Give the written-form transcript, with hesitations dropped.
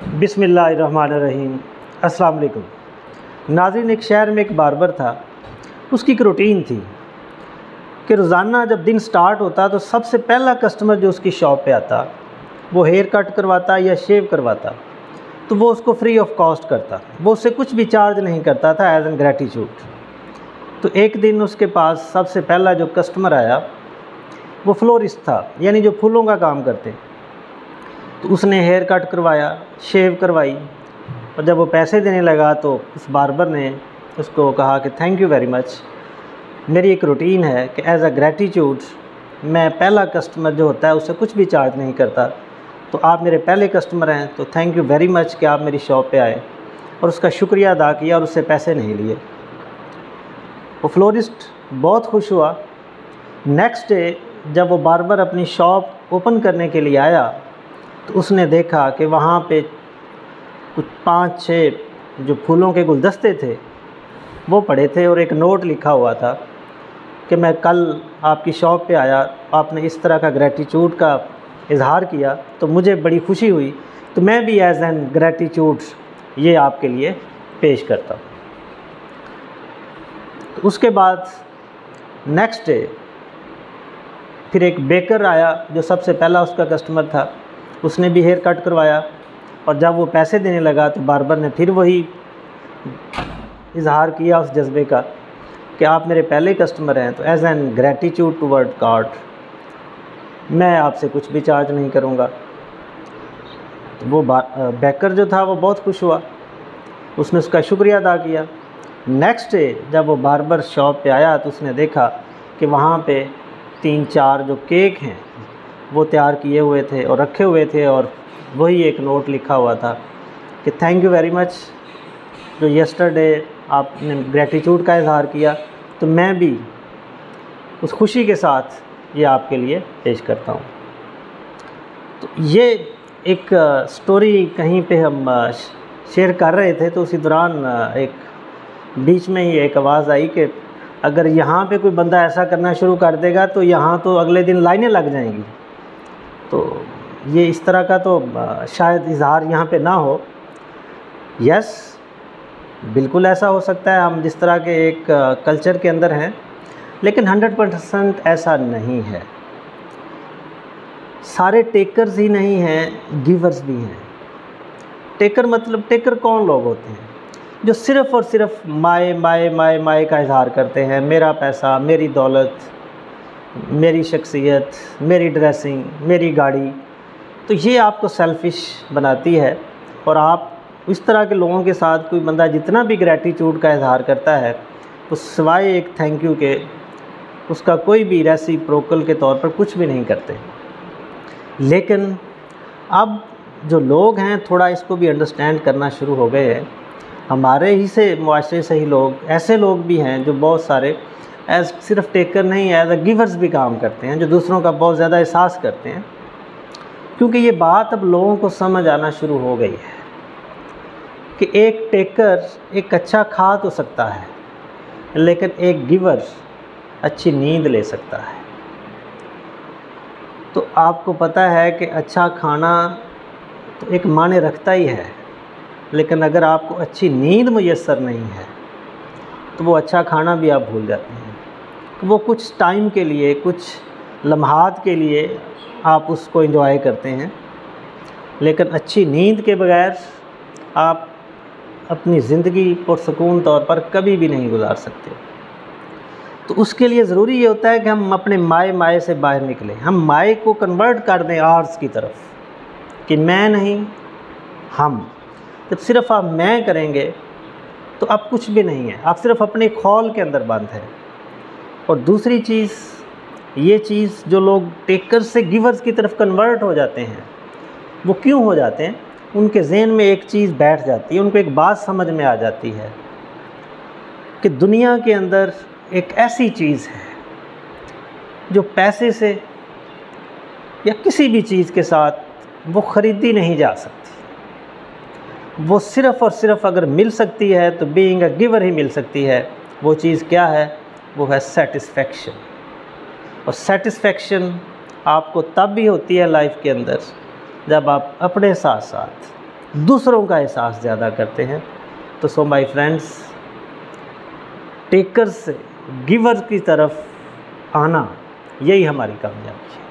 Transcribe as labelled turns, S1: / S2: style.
S1: बिस्मिल्लाहिर्रहमानिर्रहीम। अस्सलाम वालेकुम नाज़रीन। एक शहर में एक बार्बर था। उसकी एक रूटीन थी कि रोज़ाना जब दिन स्टार्ट होता तो सबसे पहला कस्टमर जो उसकी शॉप पे आता वो हेयर कट करवाता या शेव करवाता, तो वो उसको फ्री ऑफ कॉस्ट करता। वो उससे कुछ भी चार्ज नहीं करता था एज एन ग्रेटिट्यूड। तो एक दिन उसके पास सबसे पहला जो कस्टमर आया वो फ्लोरिस्ट था, यानी जो फूलों का काम करते। तो उसने हेयर कट करवाया, शेव करवाई, और जब वो पैसे देने लगा तो उस बार्बर ने उसको कहा कि थैंक यू वेरी मच, मेरी एक रूटीन है कि एज अ ग्रेटिट्यूड मैं पहला कस्टमर जो होता है उससे कुछ भी चार्ज नहीं करता, तो आप मेरे पहले कस्टमर हैं, तो थैंक यू वेरी मच कि आप मेरी शॉप पे आए। और उसका शुक्रिया अदा किया और उससे पैसे नहीं लिए। वो फ्लोरिस्ट बहुत खुश हुआ। नेक्स्ट डे जब वो बार्बर अपनी शॉप ओपन करने के लिए आया तो उसने देखा कि वहाँ पे कुछ 5-6 जो फूलों के गुलदस्ते थे वो पड़े थे, और एक नोट लिखा हुआ था कि मैं कल आपकी शॉप पे आया, आपने इस तरह का ग्रेटिट्यूड का इजहार किया तो मुझे बड़ी खुशी हुई, तो मैं भी एज एन ग्रेटिट्यूड ये आपके लिए पेश करता हूँ। तो उसके बाद नेक्स्ट डे फिर एक बेकर आया जो सबसे पहला उसका कस्टमर था। उसने भी हेयर कट करवाया, और जब वो पैसे देने लगा तो बार्बर ने फिर वही इजहार किया उस जज्बे का कि आप मेरे पहले कस्टमर हैं, तो as an gratitude toward God मैं आपसे कुछ भी चार्ज नहीं करूँगा। तो वो बेकर जो था वो बहुत खुश हुआ, उसने उसका शुक्रिया अदा किया। नेक्स्ट डे जब वो बार्बर शॉप पे आया तो उसने देखा कि वहाँ पे 3-4 जो केक हैं वो तैयार किए हुए थे और रखे हुए थे, और वही एक नोट लिखा हुआ था कि थैंक यू वेरी मच, जो यस्टरडे आपने ग्रेटिट्यूड का इजहार किया, तो मैं भी उस खुशी के साथ ये आपके लिए पेश करता हूँ। तो ये एक स्टोरी कहीं पे हम शेयर कर रहे थे, तो उसी दौरान एक बीच में ही एक आवाज़ आई कि अगर यहाँ पे कोई बंदा ऐसा करना शुरू कर देगा तो यहाँ तो अगले दिन लाइनें लग जाएंगी। तो ये इस तरह का तो शायद इजहार यहाँ पे ना हो। यस, बिल्कुल ऐसा हो सकता है, हम जिस तरह के एक कल्चर के अंदर हैं, लेकिन 100% ऐसा नहीं है। सारे टेकर्स ही नहीं हैं, गिवर्स भी हैं। टेकर मतलब टेकर कौन लोग होते हैं? जो सिर्फ़ और सिर्फ माए माए माए माए का इजहार करते हैं, मेरा पैसा, मेरी दौलत, मेरी शख्सियत, मेरी ड्रेसिंग, मेरी गाड़ी। तो ये आपको सेल्फ़िश बनाती है, और आप इस तरह के लोगों के साथ कोई बंदा जितना भी ग्रेटिट्यूड का इजहार करता है तो सिवाय एक थैंक यू के उसका कोई भी रेसिप्रोकल के तौर पर कुछ भी नहीं करते। लेकिन अब जो लोग हैं थोड़ा इसको भी अंडरस्टैंड करना शुरू हो गए हैं। हमारे ही से मुआशरे से ही लोग, ऐसे लोग भी हैं जो बहुत सारे एज सिर्फ टेकर नहीं, एज अ गिवर्स भी काम करते हैं, जो दूसरों का बहुत ज़्यादा एहसास करते हैं। क्योंकि ये बात अब लोगों को समझ आना शुरू हो गई है कि एक टेकर एक अच्छा खा तो सकता है, लेकिन एक गिवर अच्छी नींद ले सकता है। तो आपको पता है कि अच्छा खाना तो एक माने रखता ही है, लेकिन अगर आपको अच्छी नींद मुयस्सर नहीं है तो वो अच्छा खाना भी आप भूल जाते हैं। तो वो कुछ टाइम के लिए, कुछ लम्हात के लिए आप उसको एंजॉय करते हैं, लेकिन अच्छी नींद के बगैर आप अपनी ज़िंदगी पुरसुकून तौर पर कभी भी नहीं गुजार सकते। तो उसके लिए ज़रूरी ये होता है कि हम अपने माए माए से बाहर निकलें, हम माए को कन्वर्ट कर दें आर्स की तरफ, कि मैं नहीं हम। जब सिर्फ़ आप मैं करेंगे तो अब कुछ भी नहीं है, आप सिर्फ अपने खौल के अंदर बंद हैं। और दूसरी चीज़, ये चीज़ जो लोग टेकर से गिवर्स की तरफ कन्वर्ट हो जाते हैं, वो क्यों हो जाते हैं? उनके जहन में एक चीज़ बैठ जाती है, उनको एक बात समझ में आ जाती है कि दुनिया के अंदर एक ऐसी चीज़ है जो पैसे से या किसी भी चीज़ के साथ वो ख़रीदी नहीं जा सकती। वो सिर्फ़ और सिर्फ अगर मिल सकती है तो बीइंग अ गिवर ही मिल सकती है। वो चीज़ क्या है? वो है सेटिस्फेक्शन। और सेटिस्फेक्शन आपको तब भी होती है लाइफ के अंदर जब आप अपने साथ साथ दूसरों का एहसास ज़्यादा करते हैं। तो सो माय फ्रेंड्स, टेकर से गिवर की तरफ आना, यही हमारी कामयाबी है।